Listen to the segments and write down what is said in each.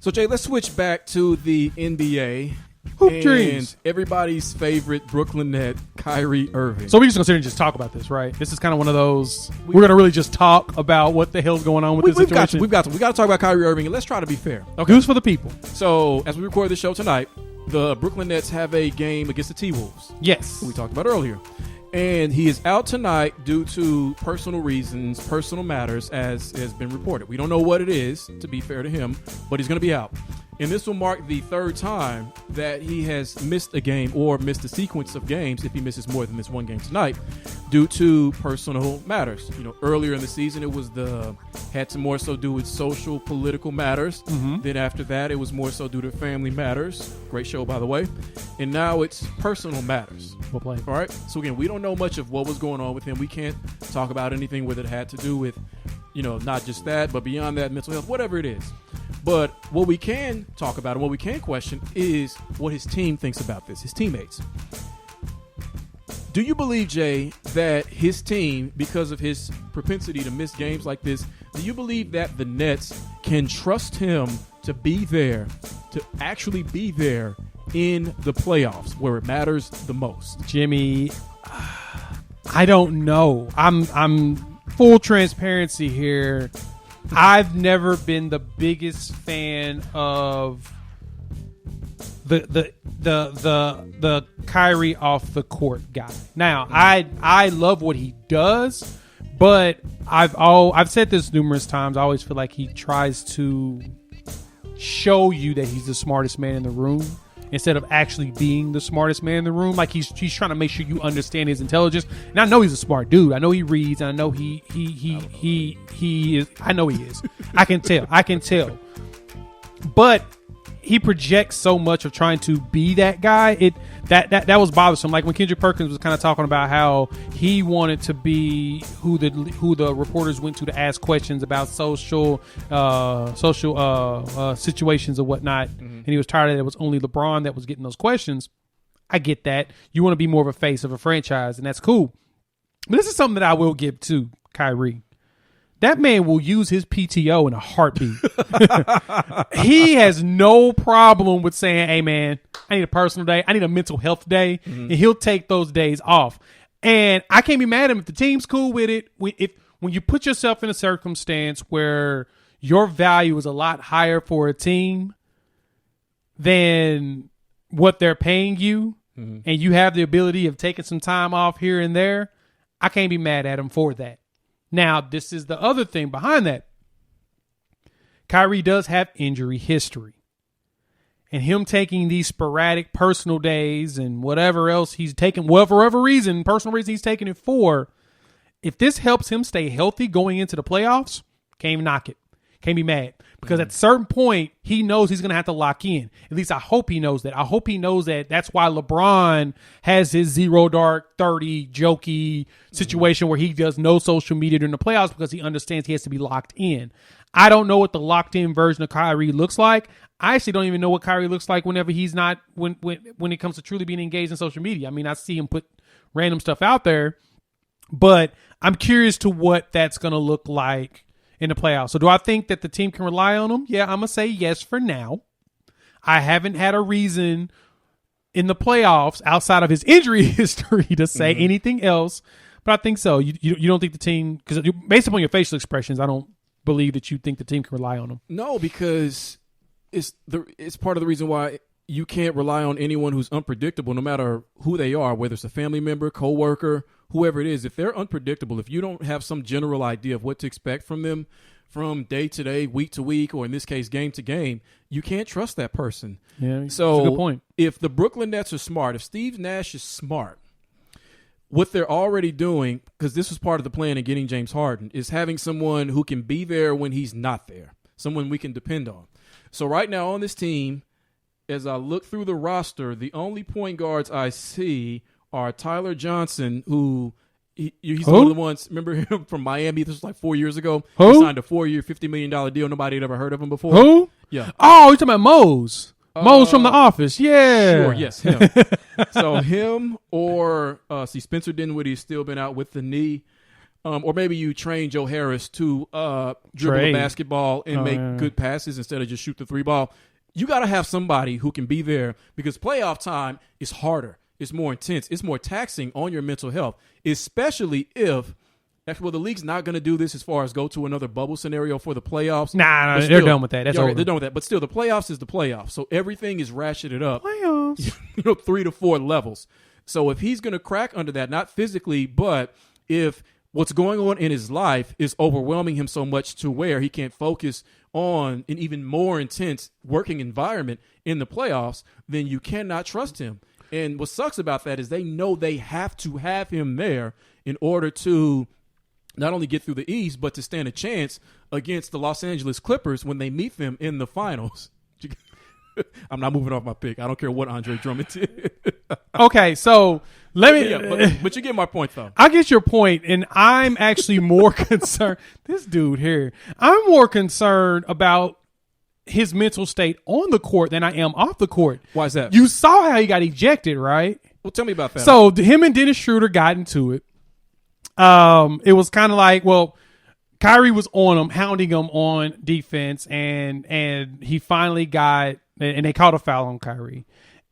So, Jay, let's switch back to the NBA. Hoop dreams. Everybody's favorite Brooklyn net, Kyrie Irving. So we're just going to sit here and just talk about this, right? This is kind of one of those, we're going to really just talk about what the hell's going on with this situation. We've got to talk about Kyrie Irving, and let's try to be fair. Okay. News for the people. So, as we record this show tonight, the Brooklyn Nets have a game against the T-Wolves. Yes. We talked about earlier. And he is out tonight due to personal reasons, personal matters, as has been reported. We don't know what it is, to be fair to him, but he's going to be out. And this will mark the third time that he has missed a game or missed a sequence of games, if he misses more than this one game tonight, due to personal matters. You know, earlier in the season, it was had to more so do with social, political matters. Mm-hmm. Then after that, it was more so due to family matters. Great show, by the way. And now it's personal matters. We'll play. All right. So again, we don't know much of what was going on with him. We can't talk about anything with it had to do with, you know, not just that, but beyond that, mental health, whatever it is. But what we can talk about and what we can question is what his team thinks about this, his teammates. Do you believe, Jay, that his team, because of his propensity to miss games like this, do you believe that the Nets can trust him to be there, to actually be there in the playoffs where it matters the most? Jimmy, I don't know. I'm full transparency here. I've never been the biggest fan of the Kyrie off the court guy. Now, I love what he does, but I've said this numerous times. I always feel like he tries to show you that he's the smartest man in the room instead of actually being the smartest man in the room. Like he's trying to make sure you understand his intelligence. And I know he's a smart dude. I know he reads. And I know he is. I know he is. I can tell. But he projects so much of trying to be that guy. That was bothersome. Like when Kendrick Perkins was kind of talking about how he wanted to be who the reporters went to ask questions about social situations or whatnot, and he was tired that it was only LeBron that was getting those questions. I get that. You want to be more of a face of a franchise, and that's cool. But this is something that I will give to Kyrie. That man will use his PTO in a heartbeat. He has no problem with saying, hey, man, I need a personal day. I need a mental health day. Mm-hmm. And he'll take those days off. And I can't be mad at him if the team's cool with it. When you put yourself in a circumstance where your value is a lot higher for a team than what they're paying you, mm-hmm. and you have the ability of taking some time off here and there, I can't be mad at him for that. Now, this is the other thing behind that. Kyrie does have injury history. And him taking these sporadic personal days and whatever else he's taking, whatever reason, personal reason he's taking it for, if this helps him stay healthy going into the playoffs, can't even knock it. Can't be mad. Because at a certain point, he knows he's going to have to lock in. At least I hope he knows that. I hope he knows that that's why LeBron has his 0 dark 30 jokey situation where he does no social media during the playoffs because he understands he has to be locked in. I don't know what the locked in version of Kyrie looks like. I actually don't even know what Kyrie looks like whenever he's not, when it comes to truly being engaged in social media. I mean, I see him put random stuff out there, but I'm curious to what that's going to look like in the playoffs. So do I think that the team can rely on him? Yeah, I'm going to say yes for now. I haven't had a reason in the playoffs outside of his injury history to say anything else, but I think so. You don't think the team, because based upon your facial expressions, I don't believe that you think the team can rely on him. No, because it's part of the reason why you can't rely on anyone who's unpredictable, no matter who they are, whether it's a family member, coworker, whoever it is. If they're unpredictable, if you don't have some general idea of what to expect from them from day to day, week to week, or in this case, game to game, you can't trust that person. Yeah, so that's a good point. If the Brooklyn Nets are smart, if Steve Nash is smart, what they're already doing, because this was part of the plan in getting James Harden, is having someone who can be there when he's not there, someone we can depend on. So right now on this team, as I look through the roster, the only point guards I see are Tyler Johnson, who he's one of the ones, remember him from Miami? This was like 4 years ago. Who? He signed a 4-year, $50 million deal. Nobody had ever heard of him before. Who? Yeah. Oh, you're talking about Mose. Mose from The Office. Yeah. Sure, yes, him. So him or, Spencer Dinwiddie's still been out with the knee. Or maybe you train Joe Harris to dribble a basketball and make good passes instead of just shoot the 3-ball. You got to have somebody who can be there because playoff time is harder. It's more intense. It's more taxing on your mental health, especially if well, the league's not going to do this as far as go to another bubble scenario for the playoffs. Nah, they're done with that. That's over. They're done with that. But still, the playoffs is the playoffs. So everything is ratcheted up. Playoffs. 3 to 4 levels. So if he's going to crack under that, not physically, but if what's going on in his life is overwhelming him so much to where he can't focus on an even more intense working environment in the playoffs, then you cannot trust him. And what sucks about that is they know they have to have him there in order to not only get through the East, but to stand a chance against the Los Angeles Clippers when they meet them in the finals. I'm not moving off my pick. I don't care what Andre Drummond did. Okay, so let me. But you get my point, though. I get your point, and I'm actually more concerned. This dude here, I'm more concerned about his mental state on the court than I am off the court. Why is that? You saw how he got ejected, right? Well, tell me about that. So him and Dennis Schroeder got into it. It was kind of like, well, Kyrie was on him, hounding him on defense, and he finally got, and they called a foul on Kyrie.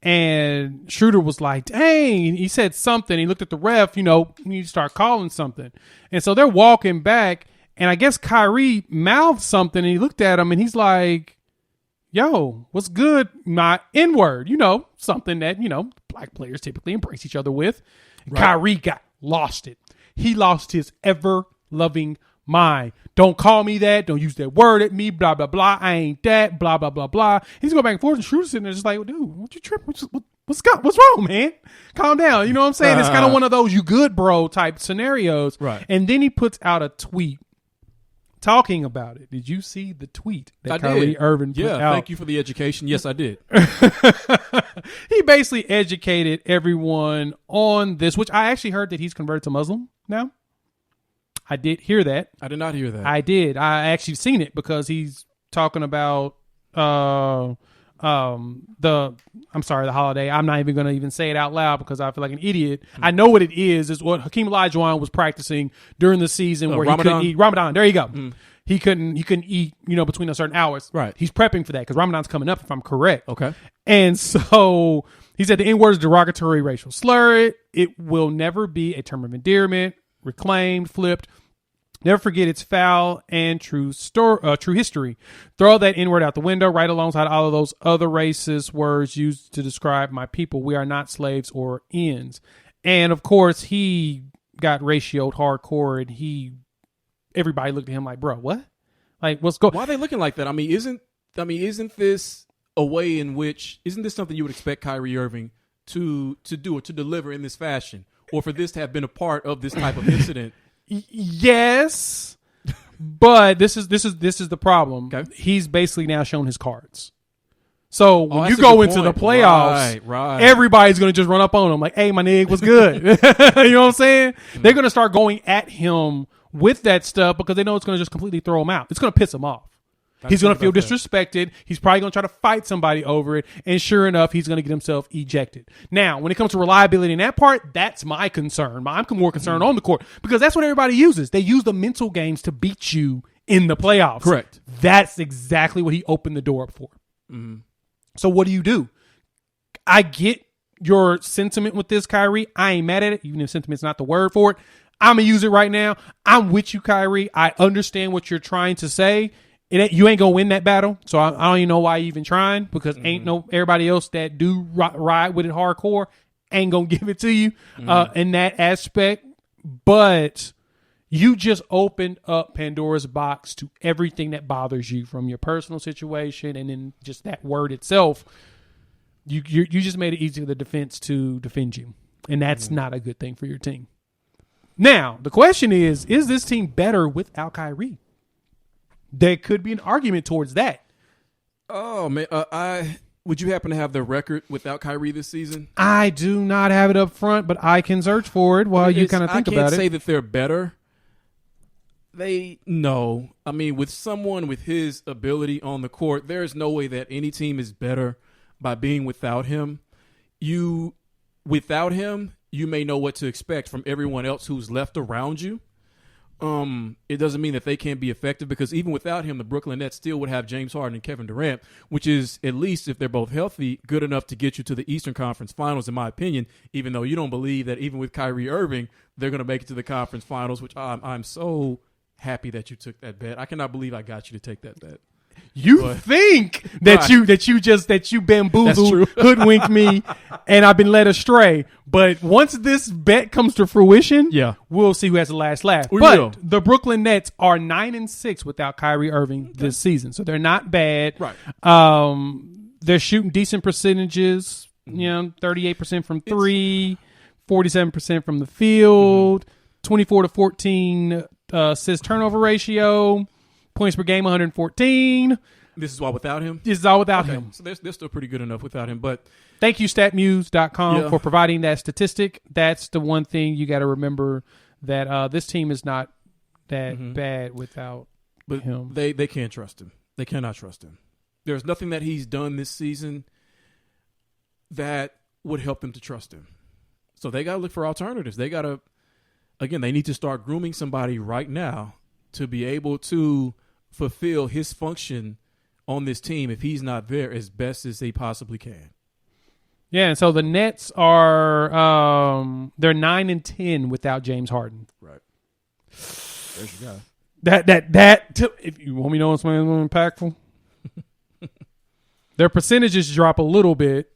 And Schroeder was like, dang, he said something. He looked at the ref, you need to start calling something. And so they're walking back, and I guess Kyrie mouthed something, and he looked at him, and he's like, yo, what's good? My N-word, something that, black players typically embrace each other with. Right. Kyrie lost it. He lost his ever-loving mind. Don't call me that. Don't use that word at me. Blah, blah, blah. I ain't that. Blah, blah, blah, blah. He's going back and forth. And Schroeder's sitting there just like, dude, what you tripping? What's wrong, man? Calm down. You know what I'm saying? It's kind of one of those you good, bro, type scenarios. Right. And then he puts out a tweet talking about it. Did you see the tweet that Kyrie Irving put out? Yeah, thank you for the education. Yes, I did. He basically educated everyone on this, which I actually heard that he's converted to Muslim now. I did hear that. I did not hear that. I did. I actually seen it because he's talking about the holiday. I'm not even going to even say it out loud because I feel like an idiot. I know what it is. It's what Hakeem Olajuwon was practicing during the season where Ramadan. he couldn't eat. Ramadan. There you go. He couldn't eat, between a certain hours. Right. He's prepping for that because Ramadan's coming up, if I'm correct. Okay. And so he said the N-word is a derogatory racial slur. It will never be a term of endearment, reclaimed, flipped. Never forget it's foul and true history. Throw that N-word out the window right alongside all of those other racist words used to describe my people. We are not slaves or ends. And, of course, he got ratioed hardcore, and everybody looked at him like, bro, what? Like, what's going on? Why are they looking like that? Isn't this a way in which, isn't this something you would expect Kyrie Irving to do or to deliver in this fashion? Or for this to have been a part of this type of incident? Yes, but this is the problem. Okay. He's basically now shown his cards. So when you that's a go good into the point. playoffs, Right. everybody's going to just run up on him like, hey, my nigga, what's good? You know what I'm saying? They're going to start going at him with that stuff because they know it's going to just completely throw him out. It's going to piss him off. He's going to feel disrespected. He's probably going to try to fight somebody over it. And sure enough, he's going to get himself ejected. Now, when it comes to reliability in that part, that's my concern. I'm more concerned on the court because that's what everybody uses. They use the mental games to beat you in the playoffs. Correct. That's exactly what he opened the door up for. Mm-hmm. So what do? I get your sentiment with this, Kyrie. I ain't mad at it, even if sentiment's not the word for it. I'm going to use it right now. I'm with you, Kyrie. I understand what you're trying to say. You ain't gonna win that battle, so I don't even know why you even trying because ain't no everybody else that do ride with it hardcore ain't gonna give it to you in that aspect. But you just opened up Pandora's box to everything that bothers you from your personal situation, and then just that word itself. You just made it easy for the defense to defend you, and that's not a good thing for your team. Now the question is this team better without Kyrie? There could be an argument towards that. Oh, man. Would you happen to have the record without Kyrie this season? I do not have it up front, but I can search for it while you kind of think about it. I can't say that they're better. No. With someone with his ability on the court, there is no way that any team is better by being without him. Without him, you may know what to expect from everyone else who's left around you. it doesn't mean that they can't be effective, because even without him, the Brooklyn Nets still would have James Harden and Kevin Durant, which is, at least if they're both healthy, good enough to get you to the Eastern Conference Finals, in my opinion, even though you don't believe that even with Kyrie Irving, they're going to make it to the conference finals, which I'm so happy that you took that bet. I cannot believe I got you to take that bet. Think that right. that you bamboozled, hoodwinked me, and I've been led astray. But once this bet comes to fruition, we'll see who has the last laugh. The Brooklyn Nets are 9-6 without Kyrie Irving this season, so they're not bad. Right. They're shooting decent percentages. 38% from three, 47% from the field, 24-14 assist turnover ratio. Points per game, 114. This is all without him? This is all without him. So they're still pretty good enough without him. But thank you, statmuse.com, for providing that statistic. That's the one thing you got to remember, that this team is not that bad without him. They can't trust him. They cannot trust him. There's nothing that he's done this season that would help them to trust him. So they got to look for alternatives. They got to, again, they need to start grooming somebody right now to be able to fulfill his function on this team if he's not there as best as they possibly can. Yeah, and so the Nets are they're 9-10 without James Harden. Right. There's your guy. That if you want me to know something more impactful, their percentages drop a little bit.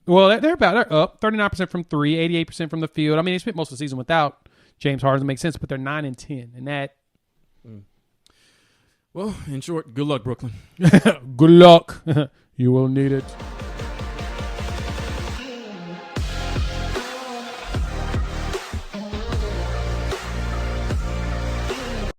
Well, they're up 39% from three, 88% from the field. I mean, they spent most of the season without James Harden. It makes sense, but they're 9-10, and that. Well, in short, good luck, Brooklyn. Good luck. You will need it.